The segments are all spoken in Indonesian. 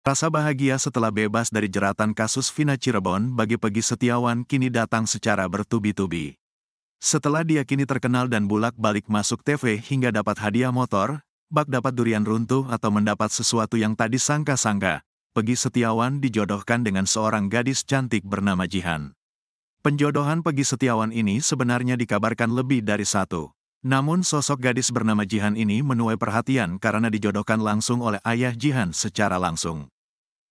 Rasa bahagia setelah bebas dari jeratan kasus Vina Cirebon bagi Peggy Setiawan kini datang secara bertubi-tubi. Setelah dia kini terkenal dan bulak-balik masuk TV hingga dapat hadiah motor, bak dapat durian runtuh atau mendapat sesuatu yang tak disangka-sangka, Peggy Setiawan dijodohkan dengan seorang gadis cantik bernama Jihan. Penjodohan Peggy Setiawan ini sebenarnya dikabarkan lebih dari satu. Namun sosok gadis bernama Jihan ini menuai perhatian karena dijodohkan langsung oleh ayah Jihan secara langsung.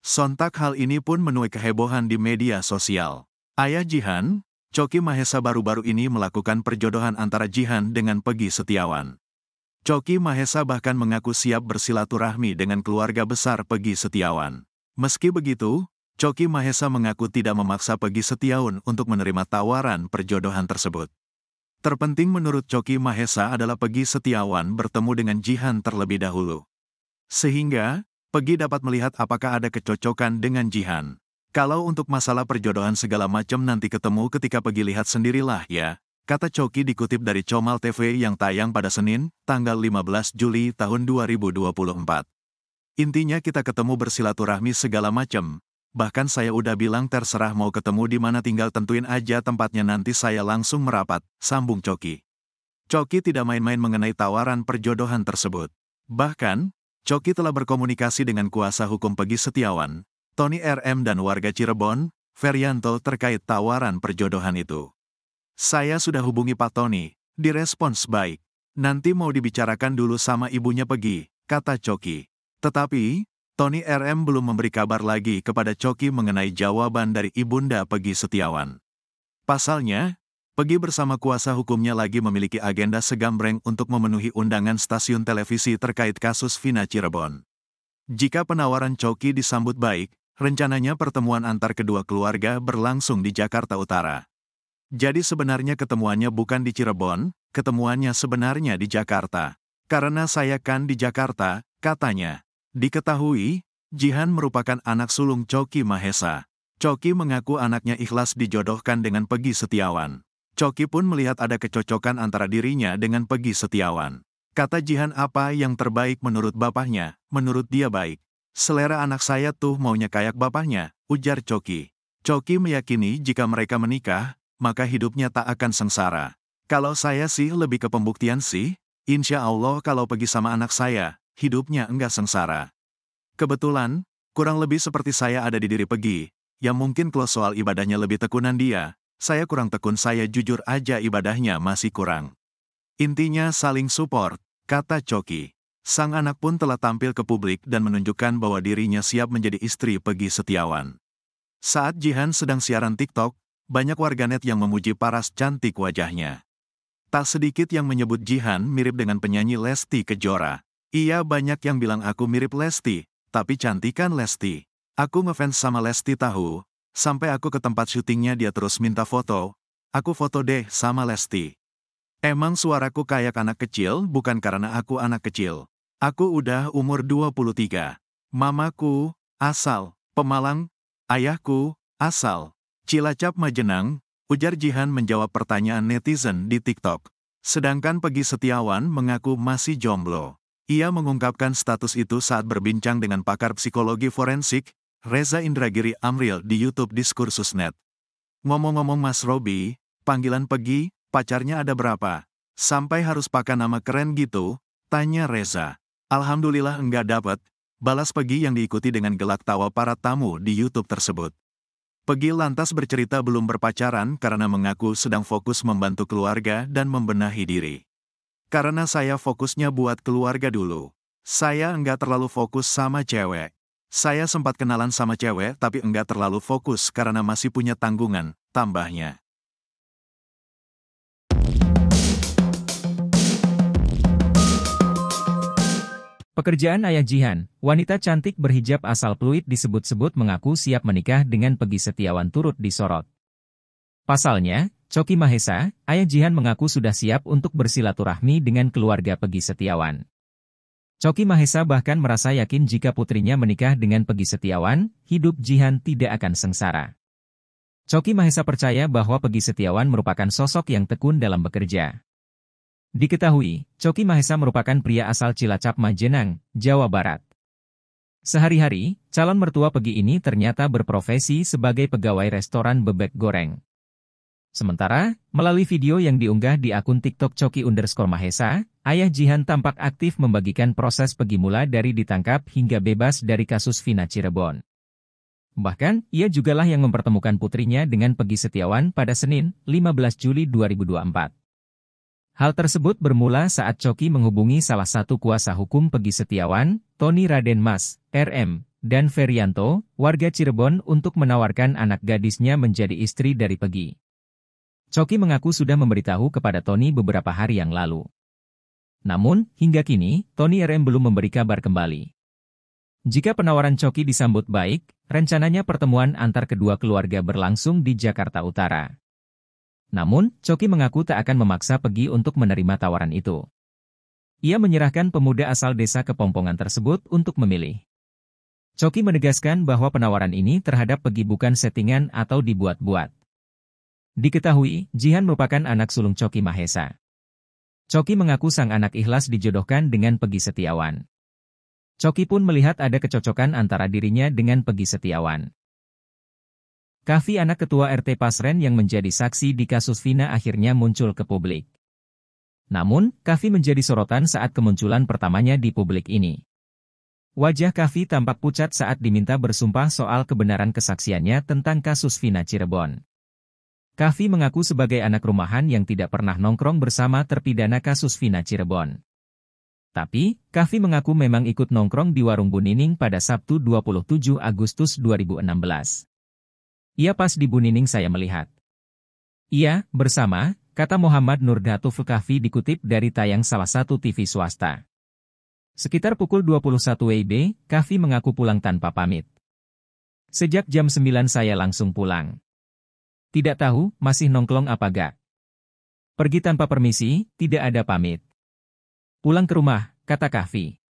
Sontak hal ini pun menuai kehebohan di media sosial. Ayah Jihan, Choky Mahesa baru-baru ini melakukan perjodohan antara Jihan dengan Peggy Setiawan. Choky Mahesa bahkan mengaku siap bersilaturahmi dengan keluarga besar Peggy Setiawan. Meski begitu, Choky Mahesa mengaku tidak memaksa Peggy Setiawan untuk menerima tawaran perjodohan tersebut. Terpenting menurut Choky Mahesa adalah Peggy Setiawan bertemu dengan Jihan terlebih dahulu. Sehingga, Peggy dapat melihat apakah ada kecocokan dengan Jihan. Kalau untuk masalah perjodohan segala macam nanti ketemu ketika Peggy lihat sendirilah ya, kata Choky dikutip dari Comal TV yang tayang pada Senin, tanggal 15 Juli tahun 2024. Intinya kita ketemu bersilaturahmi segala macam. Bahkan saya udah bilang terserah mau ketemu di mana tinggal tentuin aja tempatnya nanti saya langsung merapat, sambung Choky. Choky tidak main-main mengenai tawaran perjodohan tersebut. Bahkan, Choky telah berkomunikasi dengan kuasa hukum Peggy Setiawan, Tony RM dan warga Cirebon, Ferianto terkait tawaran perjodohan itu. Saya sudah hubungi Pak Tony, direspons baik. Nanti mau dibicarakan dulu sama ibunya Peggy, kata Choky. Tetapi, Tony RM belum memberi kabar lagi kepada Choky mengenai jawaban dari ibunda Peggy Setiawan. Pasalnya, Peggy bersama kuasa hukumnya lagi memiliki agenda segambreng untuk memenuhi undangan stasiun televisi terkait kasus Vina Cirebon. Jika penawaran Choky disambut baik, rencananya pertemuan antar kedua keluarga berlangsung di Jakarta Utara. Jadi sebenarnya ketemuannya bukan di Cirebon, ketemuannya sebenarnya di Jakarta. Karena saya kan di Jakarta, katanya. Diketahui, Jihan merupakan anak sulung Choky Mahesa. Choky mengaku anaknya ikhlas dijodohkan dengan Peggy Setiawan. Choky pun melihat ada kecocokan antara dirinya dengan Peggy Setiawan. Kata Jihan apa yang terbaik menurut bapaknya, menurut dia baik. Selera anak saya tuh maunya kayak bapaknya, ujar Choky. Choky meyakini jika mereka menikah, maka hidupnya tak akan sengsara. Kalau saya sih lebih ke pembuktian sih, insya Allah kalau Peggy sama anak saya, hidupnya enggak sengsara. Kebetulan, kurang lebih seperti saya ada di diri Peggy, yang mungkin kalau soal ibadahnya lebih tekunan dia, saya kurang tekun saya jujur aja ibadahnya masih kurang. Intinya saling support, kata Choky. Sang anak pun telah tampil ke publik dan menunjukkan bahwa dirinya siap menjadi istri Peggy Setiawan. Saat Jihan sedang siaran TikTok, banyak warganet yang memuji paras cantik wajahnya. Tak sedikit yang menyebut Jihan mirip dengan penyanyi Lesti Kejora. Iya banyak yang bilang aku mirip Lesti, tapi cantik kan Lesti. Aku ngefans sama Lesti tahu. Sampai aku ke tempat syutingnya dia terus minta foto. Aku foto deh sama Lesti. Emang suaraku kayak anak kecil bukan karena aku anak kecil. Aku udah umur 23. Mamaku, asal, Pemalang. Ayahku, asal, Cilacap Majenang, ujar Jihan menjawab pertanyaan netizen di TikTok. Sedangkan Peggy Setiawan mengaku masih jomblo. Ia mengungkapkan status itu saat berbincang dengan pakar psikologi forensik, Reza Indragiri Amril di YouTube Diskursus.net. Ngomong-ngomong Mas Robi, panggilan Peggy, pacarnya ada berapa? Sampai harus pakai nama keren gitu? Tanya Reza. Alhamdulillah enggak dapat, balas Peggy yang diikuti dengan gelak tawa para tamu di YouTube tersebut. Peggy lantas bercerita belum berpacaran karena mengaku sedang fokus membantu keluarga dan membenahi diri. Karena saya fokusnya buat keluarga dulu. Saya enggak terlalu fokus sama cewek. Saya sempat kenalan sama cewek tapi enggak terlalu fokus karena masih punya tanggungan, tambahnya. Pekerjaan ayah Jihan, wanita cantik berhijab asal Pluit disebut-sebut mengaku siap menikah dengan Peggy Setiawan turut disorot. Pasalnya, Choky Mahesa, ayah Jihan mengaku sudah siap untuk bersilaturahmi dengan keluarga Peggy Setiawan. Choky Mahesa bahkan merasa yakin jika putrinya menikah dengan Peggy Setiawan, hidup Jihan tidak akan sengsara. Choky Mahesa percaya bahwa Peggy Setiawan merupakan sosok yang tekun dalam bekerja. Diketahui, Choky Mahesa merupakan pria asal Cilacap Majenang, Jawa Barat. Sehari-hari, calon mertua Pegi ini ternyata berprofesi sebagai pegawai restoran bebek goreng. Sementara, melalui video yang diunggah di akun TikTok Coki_Mahesa, ayah Jihan tampak aktif membagikan proses Pegi mulai dari ditangkap hingga bebas dari kasus Vina Cirebon. Bahkan, ia jugalah yang mempertemukan putrinya dengan Pegi Setiawan pada Senin, 15 Juli 2024. Hal tersebut bermula saat Coki menghubungi salah satu kuasa hukum Pegi Setiawan, Tony Raden Mas, RM, dan Ferianto, warga Cirebon untuk menawarkan anak gadisnya menjadi istri dari Pegi. Coki mengaku sudah memberitahu kepada Tony beberapa hari yang lalu. Namun, hingga kini, Tony RM belum memberi kabar kembali. Jika penawaran Coki disambut baik, rencananya pertemuan antar kedua keluarga berlangsung di Jakarta Utara. Namun, Coki mengaku tak akan memaksa Pegi untuk menerima tawaran itu. Ia menyerahkan pemuda asal desa Kepompongan tersebut untuk memilih. Coki menegaskan bahwa penawaran ini terhadap Pegi bukan settingan atau dibuat-buat. Diketahui, Jihan merupakan anak sulung Coki Mahesa. Coki mengaku sang anak ikhlas dijodohkan dengan Pegi Setiawan. Coki pun melihat ada kecocokan antara dirinya dengan Pegi Setiawan. Kavi, anak ketua RT Pasren yang menjadi saksi di kasus Vina, akhirnya muncul ke publik. Namun, Kavi menjadi sorotan saat kemunculan pertamanya di publik ini. Wajah Kavi tampak pucat saat diminta bersumpah soal kebenaran kesaksiannya tentang kasus Vina Cirebon. Kavi mengaku sebagai anak rumahan yang tidak pernah nongkrong bersama terpidana kasus Vina Cirebon. Tapi, Kavi mengaku memang ikut nongkrong di warung Bu Nining pada Sabtu 27 Agustus 2016. Ia pas di Bu Nining saya melihat. Iya, bersama, kata Muhammad Nurdhatuf Kavi dikutip dari tayang salah satu TV swasta. Sekitar pukul 21 WIB, Kavi mengaku pulang tanpa pamit. Sejak jam 9 saya langsung pulang. Tidak tahu, masih nongkrong apa gak. Pergi tanpa permisi, tidak ada pamit. Pulang ke rumah, kata Kavi.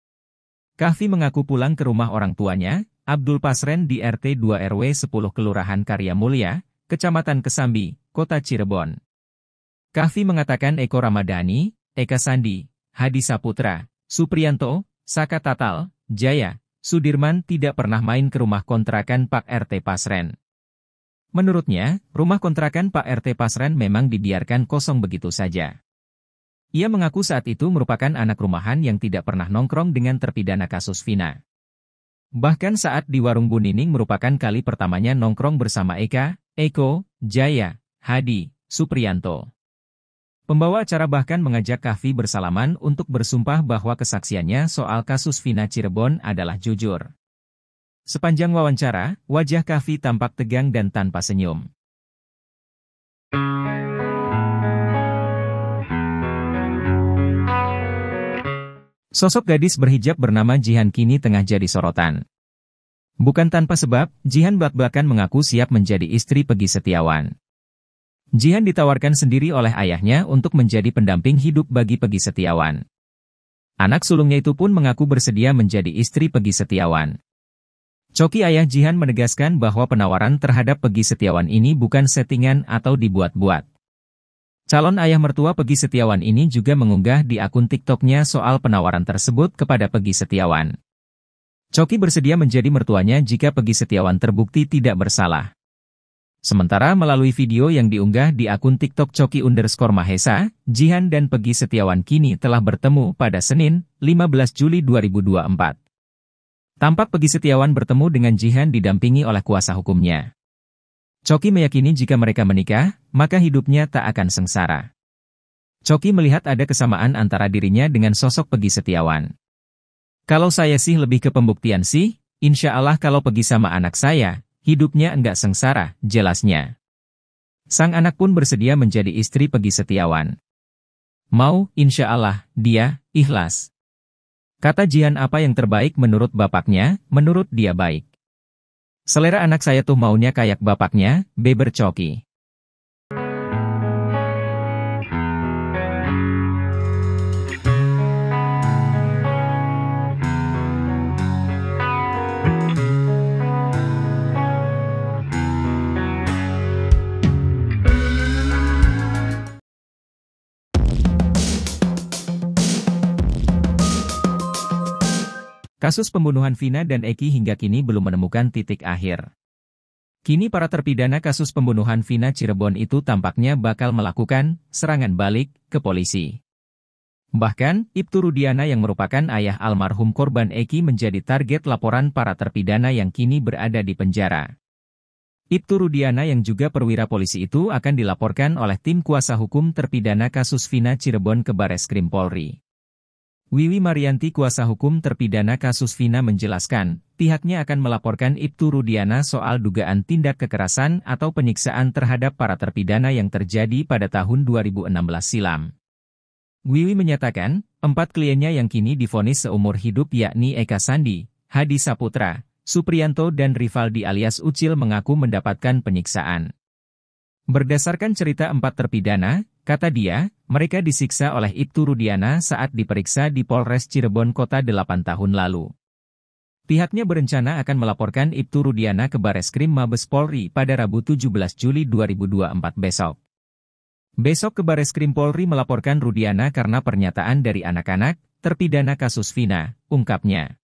Kavi mengaku pulang ke rumah orang tuanya, Abdul Pasren di RT 2 RW 10 Kelurahan Karya Mulia, Kecamatan Kesambi, Kota Cirebon. Kavi mengatakan Eko Ramadhani, Eka Sandi, Hadi Saputra, Supriyanto, Saka Tatal, Jaya, Sudirman tidak pernah main ke rumah kontrakan Pak RT Pasren. Menurutnya, rumah kontrakan Pak RT Pasren memang dibiarkan kosong begitu saja. Ia mengaku saat itu merupakan anak rumahan yang tidak pernah nongkrong dengan terpidana kasus Vina. Bahkan saat di warung Bu Nining merupakan kali pertamanya nongkrong bersama Eka, Eko, Jaya, Hadi, Supriyanto. Pembawa acara bahkan mengajak Kavi bersalaman untuk bersumpah bahwa kesaksiannya soal kasus Vina Cirebon adalah jujur. Sepanjang wawancara, wajah Kavi tampak tegang dan tanpa senyum. Sosok gadis berhijab bernama Jihan kini tengah jadi sorotan. Bukan tanpa sebab, Jihan belak-belakan mengaku siap menjadi istri Pegi Setiawan. Jihan ditawarkan sendiri oleh ayahnya untuk menjadi pendamping hidup bagi Pegi Setiawan. Anak sulungnya itu pun mengaku bersedia menjadi istri Pegi Setiawan. Coki, ayah Jihan, menegaskan bahwa penawaran terhadap Pegi Setiawan ini bukan settingan atau dibuat-buat. Calon ayah mertua Pegi Setiawan ini juga mengunggah di akun TikToknya soal penawaran tersebut kepada Pegi Setiawan. Coki bersedia menjadi mertuanya jika Pegi Setiawan terbukti tidak bersalah. Sementara melalui video yang diunggah di akun TikTok Coki_Mahesa, Jihan dan Pegi Setiawan kini telah bertemu pada Senin, 15 Juli 2024. Tampak Pegi Setiawan bertemu dengan Jihan didampingi oleh kuasa hukumnya. Coki meyakini jika mereka menikah, maka hidupnya tak akan sengsara. Coki melihat ada kesamaan antara dirinya dengan sosok Pegi Setiawan. Kalau saya sih lebih ke pembuktian sih, insya Allah kalau Pegi sama anak saya, hidupnya enggak sengsara, jelasnya. Sang anak pun bersedia menjadi istri Pegi Setiawan. Mau, insya Allah, dia, ikhlas. Kata Jihan, apa yang terbaik menurut bapaknya, menurut dia baik. Selera anak saya tuh maunya kayak bapaknya, beber Coki. Kasus pembunuhan Vina dan Eki hingga kini belum menemukan titik akhir. Kini para terpidana kasus pembunuhan Vina Cirebon itu tampaknya bakal melakukan serangan balik ke polisi. Bahkan, Ibtu Rudiana yang merupakan ayah almarhum korban Eki menjadi target laporan para terpidana yang kini berada di penjara. Ibtu Rudiana yang juga perwira polisi itu akan dilaporkan oleh tim kuasa hukum terpidana kasus Vina Cirebon ke Bareskrim Polri. Wiwi Marianti kuasa hukum terpidana kasus Vina menjelaskan, pihaknya akan melaporkan Ibtu Rudiana soal dugaan tindak kekerasan atau penyiksaan terhadap para terpidana yang terjadi pada tahun 2016 silam. Wiwi menyatakan, 4 kliennya yang kini divonis seumur hidup yakni Eka Sandi, Hadi Saputra, Supriyanto dan Rivaldi alias Ucil mengaku mendapatkan penyiksaan. Berdasarkan cerita 4 terpidana, kata dia, mereka disiksa oleh Ibtu Rudiana saat diperiksa di Polres Cirebon Kota 8 tahun lalu. Pihaknya berencana akan melaporkan Ibtu Rudiana ke Bareskrim Mabes Polri pada Rabu 17 Juli 2024 besok. Besok ke Bareskrim Polri melaporkan Rudiana karena pernyataan dari anak-anak, terpidana kasus Vina, ungkapnya.